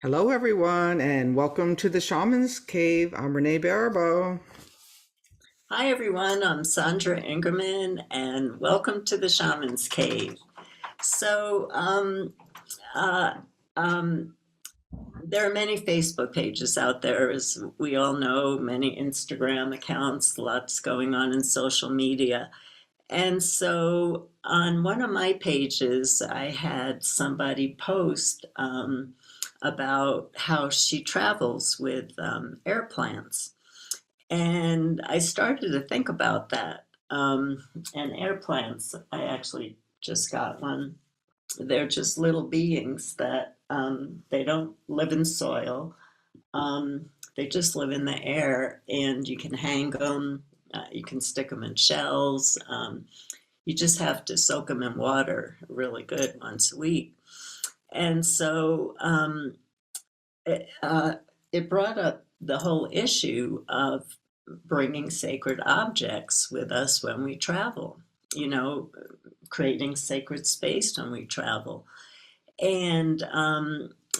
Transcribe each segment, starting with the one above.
Hello, everyone, and welcome to the Shamans Cave. I'm Renee Baribeau. Hi everyone, I'm Sandra and Ingeram, and welcome to the Shamans Cave. So, uh, um, there are many Facebook pages out there, as we all know, many Instagram accounts, lots going on in social media. And so, on one of my pages, I had somebody post about how she travels with air plants. And I started to think about that. And air plants, I actually just got one. They're just little beings that they don't live in soil. They just live in the air, and you can hang them. You can stick them in shells. You just have to soak them in water really good once a week. And so it, uh, it brought up the whole issue of bringing sacred objects with us when we travel, you know, creating sacred space when we travel. And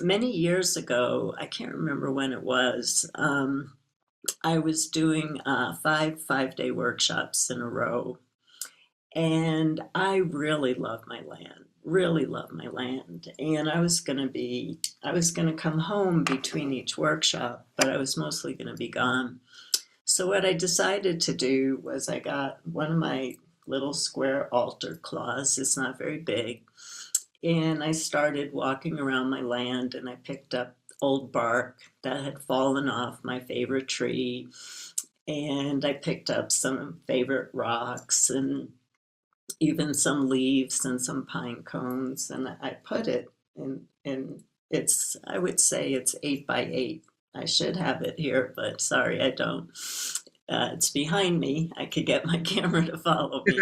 many years ago, I can't remember when it was, I was doing five-day workshops in a row. And I really love my land, really love my land. And I was going to come home between each workshop, but I was mostly going to be gone. So what I decided to do was I got one of my little square altar cloths. It's not very big. And I started walking around my land, and I picked up old bark that had fallen off my favorite tree. And I picked up some favorite rocks and even some leaves and some pine cones. And I put it in it's, I would say it's 8 by 8. I should have it here, but sorry, I don't. It's behind me. I could get my camera to follow me,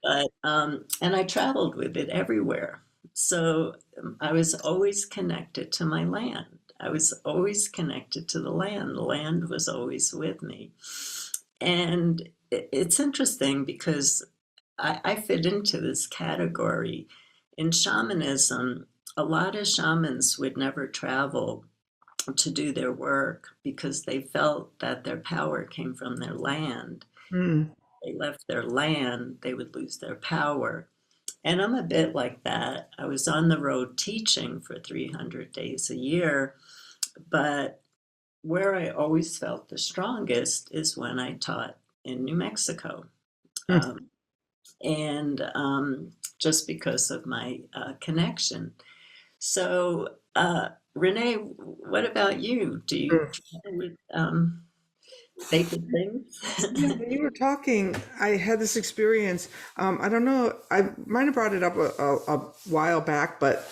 but and I traveled with it everywhere. So I was always connected to my land. I was always connected to the land. The land was always with me. And it's interesting because I fit into this category. In shamanism, a lot of shamans would never travel to do their work because they felt that their power came from their land. Hmm. They left their land, they would lose their power. And I'm a bit like that. I was on the road teaching for 300 days a year, but where I always felt the strongest is when I taught in New Mexico. Hmm. Um, and just because of my connection. So, Renee, what about you? Do you travel with sacred things? Yeah, when you were talking, I had this experience. I don't know, I might have brought it up a while back, but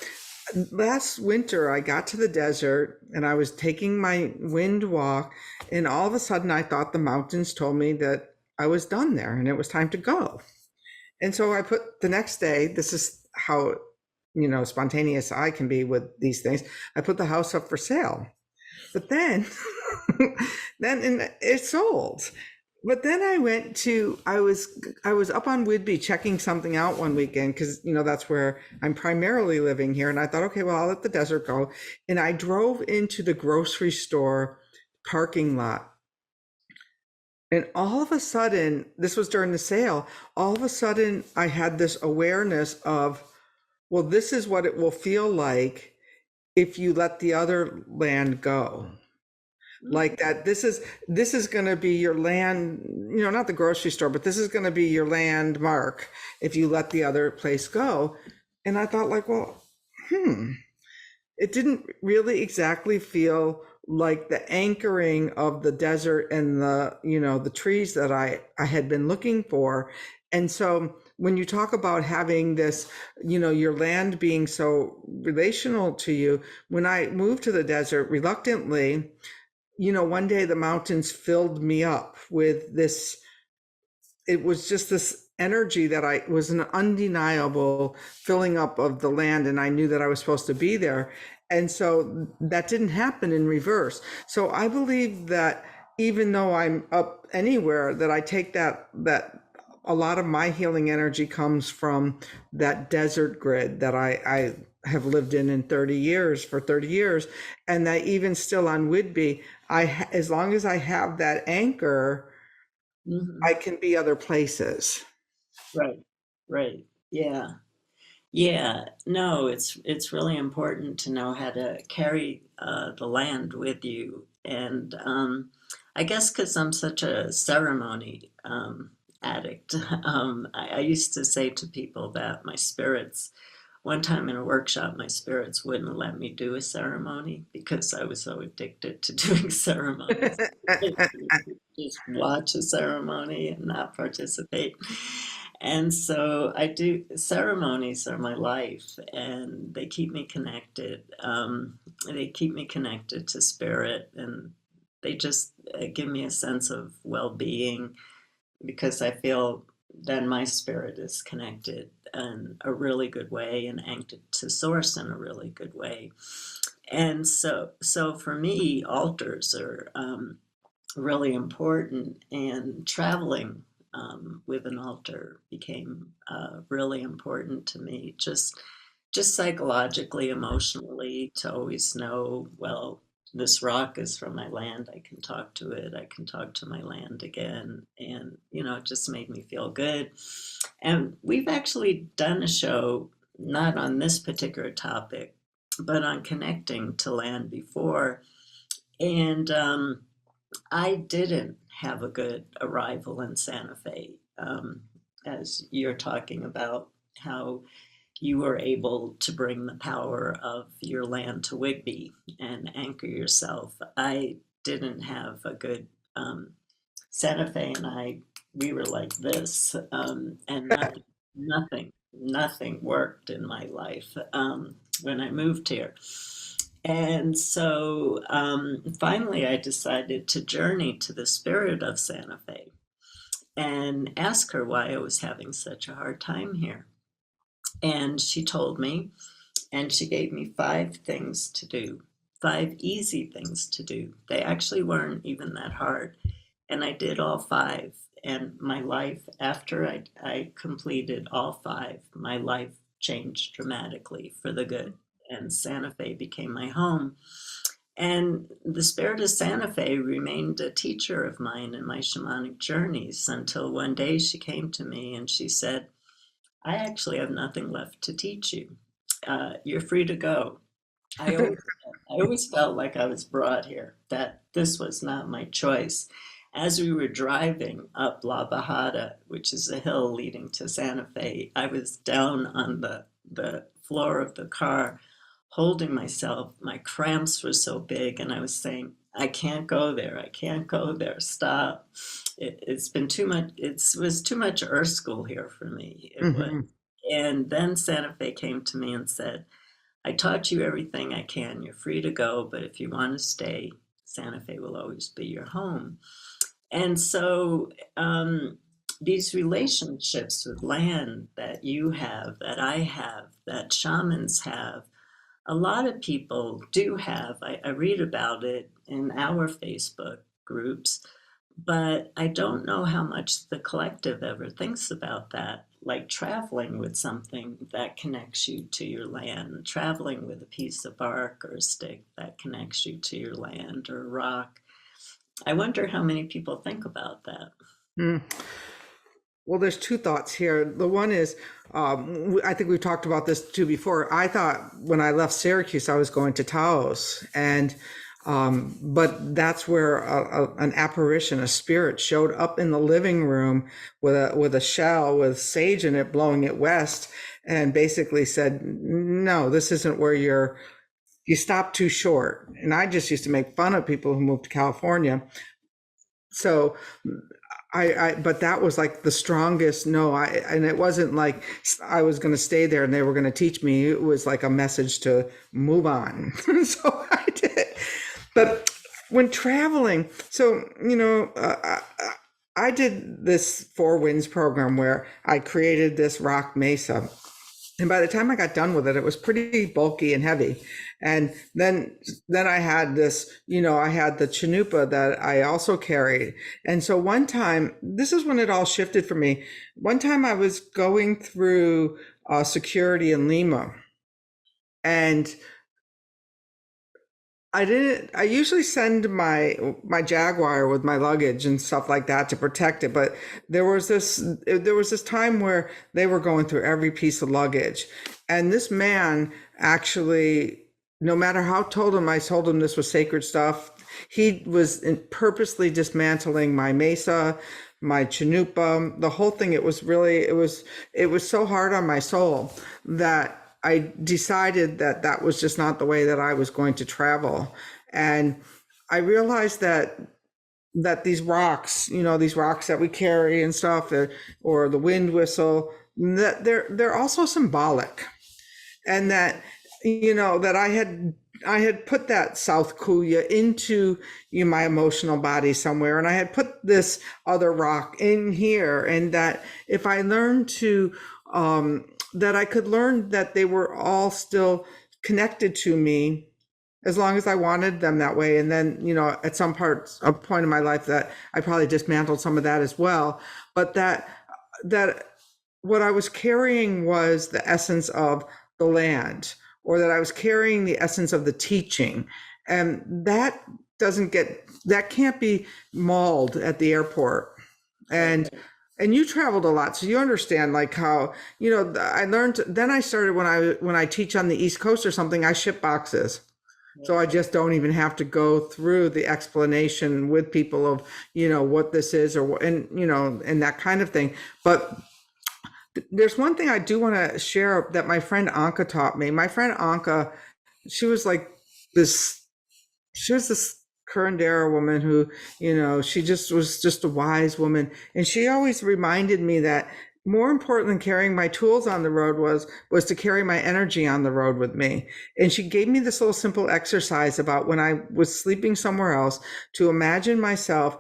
last winter I got to the desert and I was taking my wind walk, and all of a sudden I thought the mountains told me that I was done there and it was time to go. And so I put the next day, this is how, spontaneous I can be with these things. I put the house up for sale. But then, it sold. But then I was up on Whidbey checking something out one weekend because that's where I'm primarily living here, and I thought, okay, well, I'll let the desert go, and I drove into the grocery store parking lot, and all of a sudden, this was during the sale. All of a sudden, I had this awareness of, well, this is what it will feel like if you let the other land go, like that. This is going to be your land, not the grocery store, but this is going to be your landmark if you let the other place go. And I thought, like, well, it didn't really exactly feel like the anchoring of the desert and the trees that I had been looking for. And so when you talk about having this, your land being so relational to you, when I moved to the desert reluctantly, one day the mountains filled me up with this. It was just this energy that I was an undeniable filling up of the land, and I knew that I was supposed to be there. And so that didn't happen in reverse. So I believe that even though I'm up anywhere, that I take that a lot of my healing energy comes from that desert grid that I have lived in 30 years, for 30 years. And that even still on Whidbey, as long as I have that anchor, I can be other places. Right, right. Yeah. Yeah, no, it's really important to know how to carry the land with you. And I guess because I'm such a ceremony addict, I used to say to people that my spirits, one time in a workshop, my spirits wouldn't let me do a ceremony because I was so addicted to doing ceremonies. Just watch a ceremony and not participate. And so I do, ceremonies are my life and they keep me connected. They keep me connected to spirit, and they just give me a sense of well-being because I feel then my spirit is connected in a really good way and anchored to source in a really good way. And so for me, altars are really important, and traveling with an altar became really important to me, just psychologically, emotionally, to always know, well, this rock is from my land. I can talk to it. I can talk to my land again. And, it just made me feel good. And we've actually done a show, not on this particular topic, but on connecting to land before. And I didn't have a good arrival in Santa Fe, as you're talking about how you were able to bring the power of your land to Whidbey and anchor yourself. I didn't have a good Santa Fe, and we were like this, and nothing worked in my life when I moved here. And so finally, I decided to journey to the spirit of Santa Fe and ask her why I was having such a hard time here. And she told me, and she gave me 5 things to do, 5 easy things to do. They actually weren't even that hard. And I did all 5. And my life, after I completed all 5, my life changed dramatically for the good. And Santa Fe became my home. And the spirit of Santa Fe remained a teacher of mine in my shamanic journeys until one day she came to me and she said, I actually have nothing left to teach you. You're free to go. I always, I always felt like I was brought here, that this was not my choice. As we were driving up La Bajada, which is a hill leading to Santa Fe, I was down on the floor of the car holding myself. My cramps were so big, and I was saying, I can't go there. I can't go there. Stop. It's been too much. It was too much earth school here for me. It was. Mhm. And then Santa Fe came to me and said, I taught you everything I can. You're free to go, but if you want to stay, Santa Fe will always be your home. And so these relationships with land that you have, that I have, that shamans have, a lot of people do have. I read about it in our Facebook groups, but I don't know how much the collective ever thinks about that. Like traveling with something that connects you to your land, traveling with a piece of bark or a stick that connects you to your land, or a rock. I wonder how many people think about that. Mm. Well, there's 2 thoughts here. The one is, I think we've talked about this too before. I thought when I left Syracuse, I was going to Taos, and but that's where an apparition, a spirit, showed up in the living room with a shell with sage in it, blowing it west, and basically said, "No, this isn't where you stopped too short." And I just used to make fun of people who moved to California. So but that was like the strongest no. And it wasn't like I was going to stay there and they were going to teach me. It was like a message to move on. So I did. But when traveling, so, I did this Four Winds program where I created this rock mesa. And by the time I got done with it, it was pretty bulky and heavy. And then I had this, I had the chanupa that I also carried. And so one time, this is when it all shifted for me. One time I was going through security in Lima, and I usually send my Jaguar with my luggage and stuff like that to protect it, but there was this time where they were going through every piece of luggage. And this man actually, no matter how I told him this was sacred stuff, he was purposely dismantling my mesa, my chanupa, the whole thing. It was so hard on my soul that I decided that that was just not the way that I was going to travel. And I realized that these rocks that we carry and stuff, or the wind whistle, that they're also symbolic. And that, that I had put that South Kuya into my emotional body somewhere, and I had put this other rock in here, and that if I learned to that I could learn that they were all still connected to me as long as I wanted them that way. And then, at a point in my life, that I probably dismantled some of that as well. But that what I was carrying was the essence of the land, or that I was carrying the essence of the teaching. And that can't be mauled at the airport. And you traveled a lot, so you understand, like, how, I learned. Then I started, when I teach on the East Coast or something, I ship boxes. So I just don't even have to go through the explanation with people of, what this is, and that kind of thing. But there's one thing I do want to share that my friend Anka taught me. My friend Anka, she was like this, she was this curandera woman who, she just was just a wise woman. And she always reminded me that more important than carrying my tools on the road was to carry my energy on the road with me. And she gave me this little simple exercise about when I was sleeping somewhere else, to imagine myself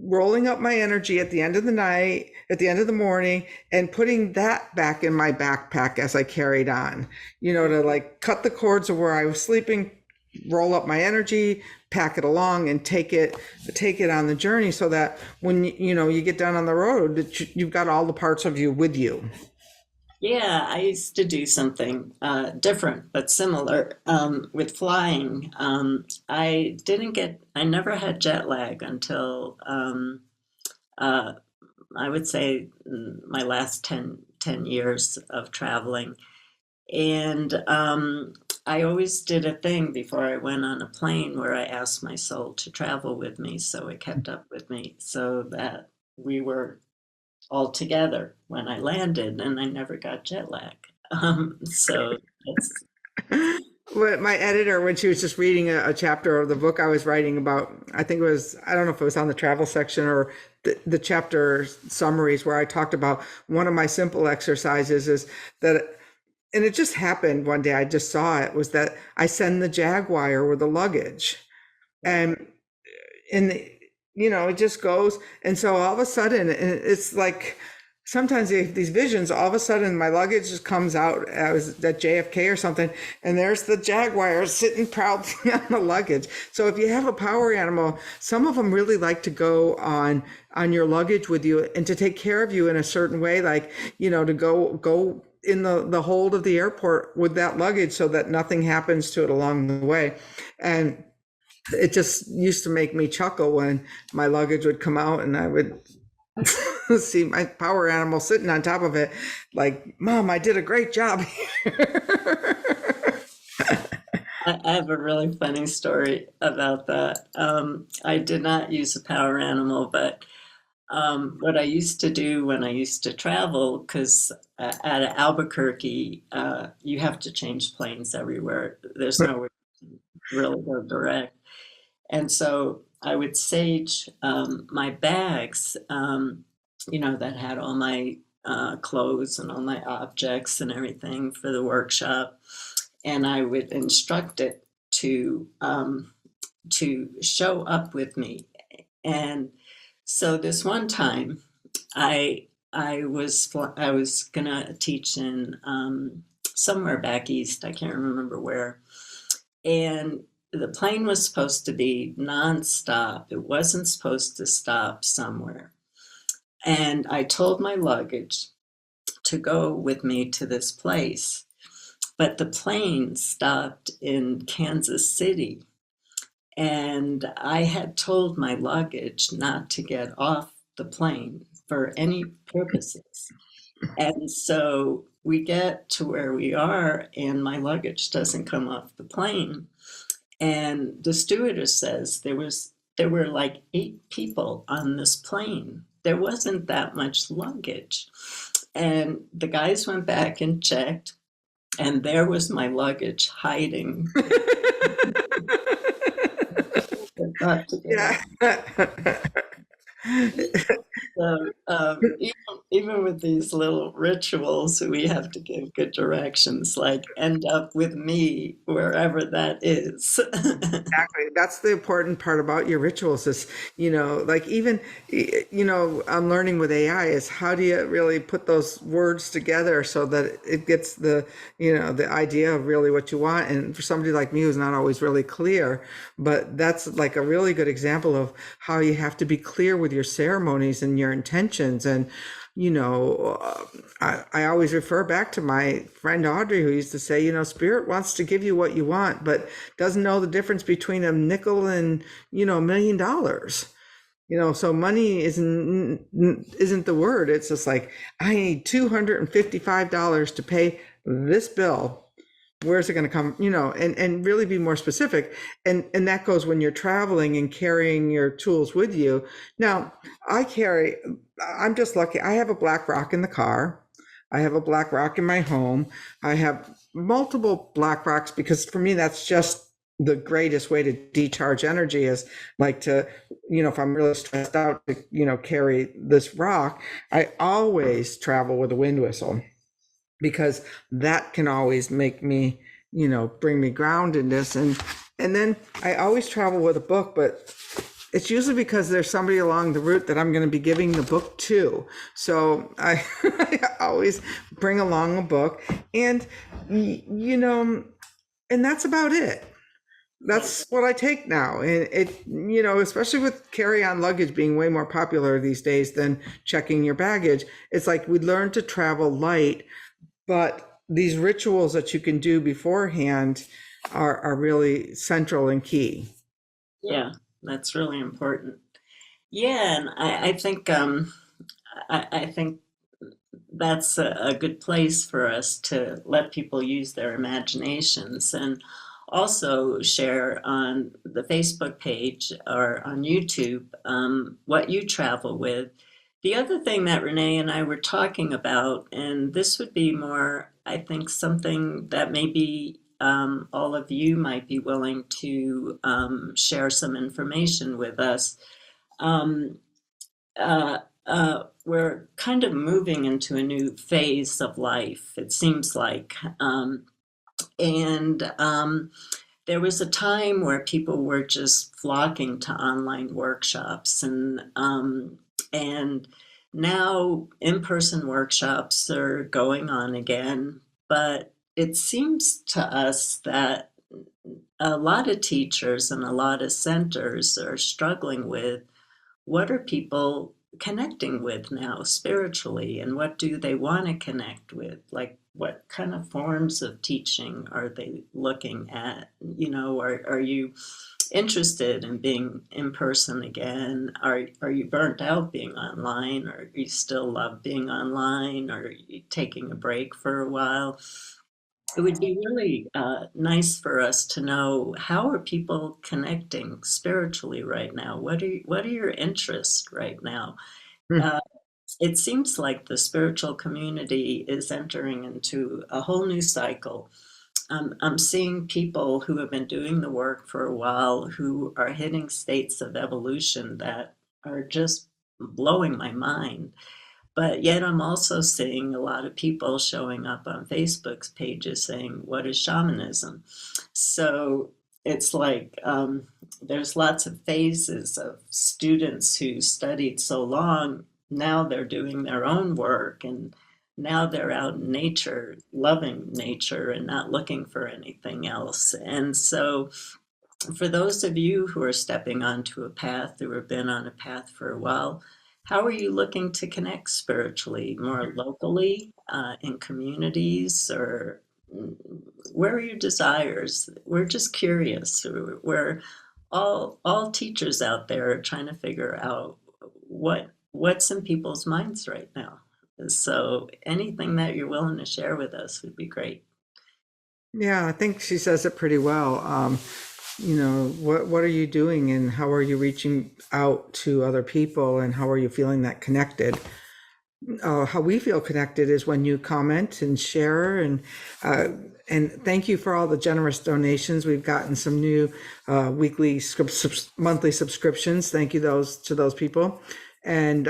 rolling up my energy at the end of the night, at the end of the morning, and putting that back in my backpack as I carried on, to like cut the cords of where I was sleeping, roll up my energy, pack it along, and take it on the journey, so that when you get down on the road, that you've got all the parts of you with you. Yeah, I used to do something different but similar with flying. I never had jet lag until uh, I would say my last ten years of traveling. And I always did a thing before I went on a plane where I asked my soul to travel with me, so it kept up with me, so that we were all together when I landed, and I never got jet lag. So that's My editor, when she was just reading a chapter of the book I was writing about, I think it was, I don't know if it was on the travel section or the chapter summaries, where I talked about one of my simple exercises is that, and it just happened one day, I just saw it, was that I send the Jaguar with the luggage. And it just goes. And so all of a sudden, it's like, sometimes these visions, all of a sudden my luggage just comes out. I was at JFK or something, and there's the Jaguar sitting proudly on the luggage. So if you have a power animal, some of them really like to go on your luggage with you, and to take care of you in a certain way, like, to go in the hold of the airport with that luggage, so that nothing happens to it along the way. And it just used to make me chuckle when my luggage would come out, and I would see my power animal sitting on top of it, like, Mom, I did a great job here. I have a really funny story about that. I did not use a power animal, but what I used to do when I used to travel, because at Albuquerque, you have to change planes everywhere. There's nowhere to really go direct. And so I would sage my bags, that had all my clothes and all my objects and everything for the workshop. And I would instruct it to show up with me. And so this one time, I was gonna teach in somewhere back east. I can't remember where. And the plane was supposed to be nonstop. It wasn't supposed to stop somewhere. And I told my luggage to go with me to this place. But the plane stopped in Kansas City. And I had told my luggage not to get off the plane for any purposes. And so we get to where we are, and my luggage doesn't come off the plane. And the stewardess says there were like 8 people on this plane. There wasn't that much luggage. And the guys went back and checked, and there was my luggage hiding. Not to get Yeah. off. So even with these little rituals, we have to give good directions, like end up with me wherever that is. Exactly. That's the important part about your rituals is, like even, I'm learning with AI is how do you really put those words together so that it gets the idea of really what you want. And for somebody like me who's not always really clear, but that's like a really good example of how you have to be clear with your ceremonies and your intentions. And I always refer back to my friend Audrey, who used to say, spirit wants to give you what you want, but doesn't know the difference between a nickel and, $1 million. So money isn't the word. It's just like, I need $255 to pay this bill. Where's it going to come, and really be more specific. And that goes when you're traveling and carrying your tools with you. Now, I'm just lucky. I have a black rock in the car. I have a black rock in my home. I have multiple black rocks because for me, that's just the greatest way to decharge energy is like to, if I'm really stressed out to, carry this rock. I always travel with a wind whistle because that can always make me, bring me groundedness. And then I always travel with a book, but it's usually because there's somebody along the route that I'm going to be giving the book to. So I always bring along a book and, and that's about it. That's what I take now. And especially with carry-on luggage being way more popular these days than checking your baggage, it's like we learn to travel light, but these rituals that you can do beforehand are really central and key. Yeah, that's really important. Yeah, and I think that's a good place for us to let people use their imaginations and also share on the Facebook page or on YouTube what you travel with. The other thing that Renee and I were talking about, and this would be more, I think, something that maybe all of you might be willing to share some information with us. Um, uh, we're kind of moving into a new phase of life, it seems like. And there was a time where people were just flocking to online workshops, and now in-person workshops are going on again. But it seems to us that a lot of teachers and a lot of centers are struggling with what are people connecting with now spiritually and what do they want to connect with, like what kind of forms of teaching are they looking at, are you interested in being in person again, are you burnt out being online, or you still love being online, or are you taking a break for a while? It would be really nice for us to know, how are people connecting spiritually right now? What are your interests right now? Hmm. Uh, it seems like the spiritual community is entering into a whole new cycle. I'm seeing people who have been doing the work for a while who are hitting states of evolution that are just blowing my mind. But yet I'm also seeing a lot of people showing up on Facebook's pages saying, what is shamanism? So it's like there's lots of phases of students who studied so long. Now they're doing their own work, and now they're out in nature, loving nature and not looking for anything else. And so for those of you who are stepping onto a path, who have been on a path for a while, how are you looking to connect spiritually, more locally, in communities, or where are your desires? We're just curious. We're all teachers out there are trying to figure out what's in people's minds right now. So anything that you're willing to share with us would be great. Yeah, I think she says it pretty well. What are you doing and how are you reaching out to other people and how are you feeling that connected? How we feel connected is when you comment and share and thank you for all the generous donations. We've gotten some new monthly subscriptions. Thank you to those people. And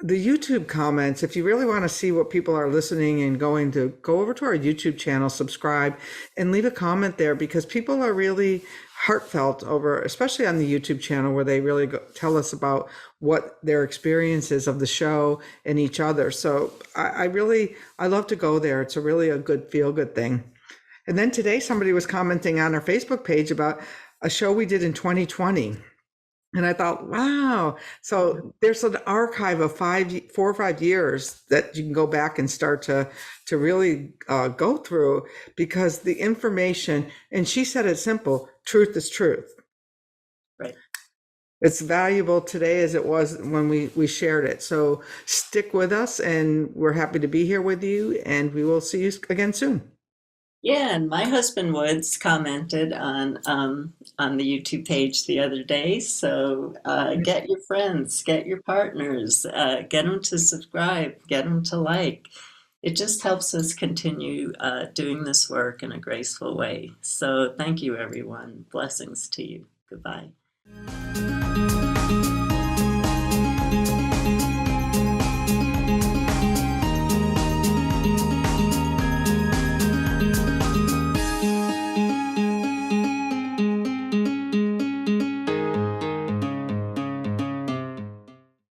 the YouTube comments, if you really want to see what people are listening and going to go over to our YouTube channel, subscribe and leave a comment there because people are really heartfelt over, especially on the YouTube channel where they really tell us about what their experience is of the show and each other. So I love to go there. It's a good feel good thing. And then today somebody was commenting on our Facebook page about a show we did in 2020. And I thought, wow. So there's an archive of 4 or 5 years that you can go back and start to really go through because the information, and she said it simple, truth is truth. Right. It's valuable today as it was when we shared it. So stick with us and we're happy to be here with you and we will see you again soon. Yeah, and my husband Woods commented on the YouTube page the other day. So get your friends, get your partners, get them to subscribe, get them to like. It just helps us continue doing this work in a graceful way. So thank you, everyone. Blessings to you. Goodbye.